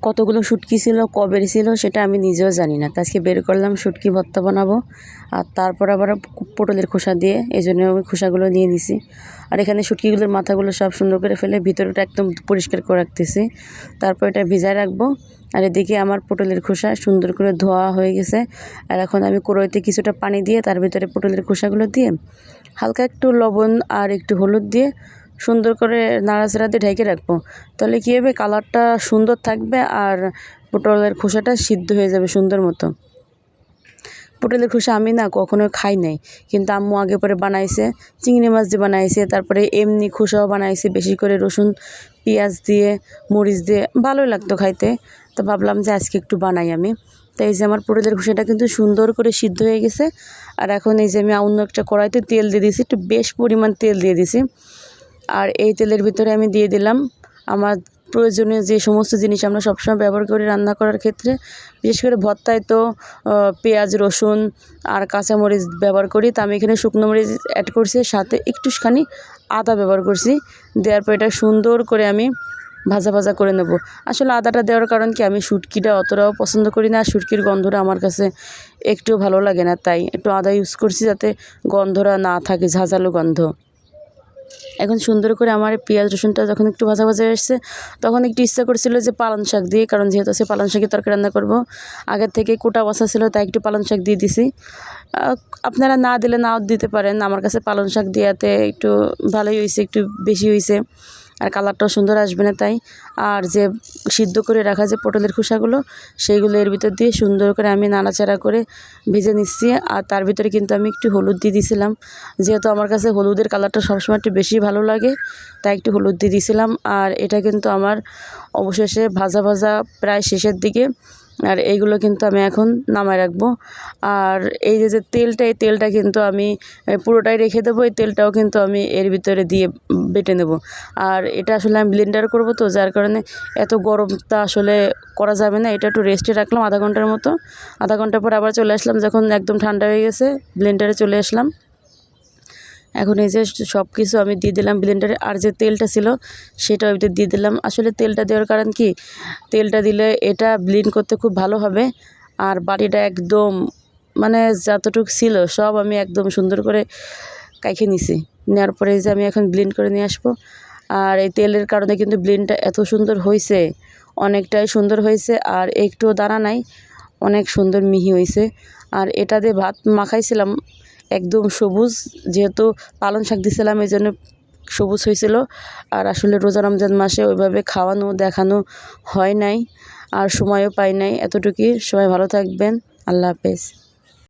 কতগুলো শুটকি ছিল, কবের ছিল সেটা আমি নিজেও জানি না। তো আজকে বের করলাম শুটকি ভর্তা বানাবো, আর তারপর আবার পটলের খোসা দিয়ে, এই জন্য আমি খোসাগুলো নিয়ে নিছি। আর এখানে শুটকিগুলোর মাথাগুলো সব সুন্দর করে ফেলে ভিতরটা একদম পরিষ্কার করে রাখতেছি, তারপর এটা ভিজায় রাখবো। আর এদিকে আমার পটলের খোসা সুন্দর করে ধোয়া হয়ে গেছে। আর এখন আমি কড়াইতে কিছুটা পানি দিয়ে তার ভিতরে পটলের খোসাগুলো দিয়ে হালকা একটু লবণ আর একটু হলুদ দিয়ে সুন্দর করে নাড়াচাড়া দিয়ে ঢেকে রাখবো। তাহলে কী হবে, কালারটা সুন্দর থাকবে আর পটলের খোসাটা সিদ্ধ হয়ে যাবে সুন্দর মতো। পটলের খোসা আমি না কখনো খাই নাই, কিন্তু আম্মু আগে পরে বানাইছে, চিংড়ি মাছ দিয়ে বানাইছে, তারপরে এমনি খোসাও বানাইছে বেশি করে রসুন পেঁয়াজ দিয়ে মরিচ দিয়ে, ভালোই লাগতো খাইতে। তো ভাবলাম যে আজকে একটু বানাই আমি। তো এই যে আমার পটলের খোসাটা কিন্তু সুন্দর করে সিদ্ধ হয়ে গেছে। আর এখন এই যে আমি অন্য একটা কড়াইতে তেল দিয়ে দিয়েছি, একটু বেশ পরিমাণ তেল দিয়ে দিয়েছি। আর এই তেলের ভিতরে আমি দিয়ে দিলাম আমার প্রয়োজনীয় যে সমস্ত জিনিস আমরা সবসময় ব্যবহার করি রান্না করার ক্ষেত্রে, বিশেষ করে ভর্তায় তো পেঁয়াজ রসুন আর কাঁচামরিচ ব্যবহার করি। তো আমি এখানে শুকনো মরিচ অ্যাড করছি, সাথে একটুখানি আদা ব্যবহার করছি। দেওয়ার পর এটা সুন্দর করে আমি ভাজা ভাজা করে নেব। আসলে আদাটা দেওয়ার কারণ কি, আমি শুটকিটা অতটাও পছন্দ করি না, শুটকির গন্ধটা আমার কাছে একটুও ভালো লাগে না, তাই একটু আদা ইউজ করছি যাতে গন্ধটা না থাকে, ঝাঁঝালো গন্ধ। এখন সুন্দর করে আমার পেঁয়াজ রসুনটা যখন একটু ভাজা ভাজা এসছে, তখন একটু ইচ্ছা করছিল যে পালং শাক দিয়ে, কারণ যেহেতু সে পালং শাকের তরকারি রান্না করব, আগের থেকে কোটা বসা ছিল, তাই একটু পালং শাক দিয়ে দিছি। আপনারা না দিলে নাও দিতে পারেন, আমার কাছে পালং শাক দেওয়াতে একটু ভালোই হয়েছে, একটু বেশি হয়েছে, আর কালারটাও সুন্দর আসবে না তাই। আর যে সিদ্ধ করে রাখা যে পটলের খোসাগুলো, সেইগুলো এর ভিতর দিয়ে সুন্দর করে আমি নাড়াচাড়া করে ভেজে নিচ্ছি। আর তার ভিতরে কিন্তু আমি একটু হলুদ দিয়ে দিয়েছিলাম, যেহেতু আমার কাছে হলুদের কালারটা সবসময় একটু বেশি ভালো লাগে, তাই একটু হলুদ দিয়ে দিয়েছিলাম। আর এটা কিন্তু আমার অবশেষে ভাজা ভাজা প্রায় শেষের দিকে, আর এইগুলো কিন্তু আমি এখন নামায় রাখবো। আর এই যে তেলটা, এই তেলটা কিন্তু আমি পুরোটাই রেখে দেবো, এই তেলটাও কিন্তু আমি এর ভিতরে দিয়ে বেটে নেব। আর এটা আসলে আমি ব্লেন্ডার করব, তো যার কারণে এত গরমটা আসলে করা যাবে না, এটা একটু রেস্টে রাখলাম আধা ঘন্টার মতো। আধা ঘন্টা পর আবার চলে আসলাম, যখন একদম ঠান্ডা হয়ে গেছে ব্লেন্ডারে চলে আসলাম। এখন এই যে সব কিছু আমি দিয়ে দিলাম ব্লেন্ডারে, আর যে তেলটা ছিল সেটাও আমি দিয়ে দিলাম। আসলে তেলটা দেওয়ার কারণ কি, তেলটা দিলে এটা ব্লেন্ড করতে খুব ভালো হবে। আর বাটিটা একদম মানে যতটুকু ছিল সব আমি একদম সুন্দর করে কাইখে নিছি। নেওয়ার পরে যে আমি এখন ব্লেন্ড করে নিয়ে আসবো। আর এই তেলের কারণে কিন্তু ব্লেন্ডটা এত সুন্দর হয়েছে, অনেকটাই সুন্দর হয়েছে, আর একটুও দানা নাই, অনেক সুন্দর মিহি হয়েছে। আর এটা দিয়ে ভাত মাখাইছিলাম একদম সবুজ, যেহেতু পালং শাক দিয়েছিলাম এই জন্য সবুজ হয়েছিল। আর আসলে রোজা রমজান মাসে ওইভাবে খাওয়ানো দেখানো হয় নাই, আর সময়ও পাই নাই এতটুকুই। সবাই ভালো থাকবেন, আল্লাহ হাফেজ।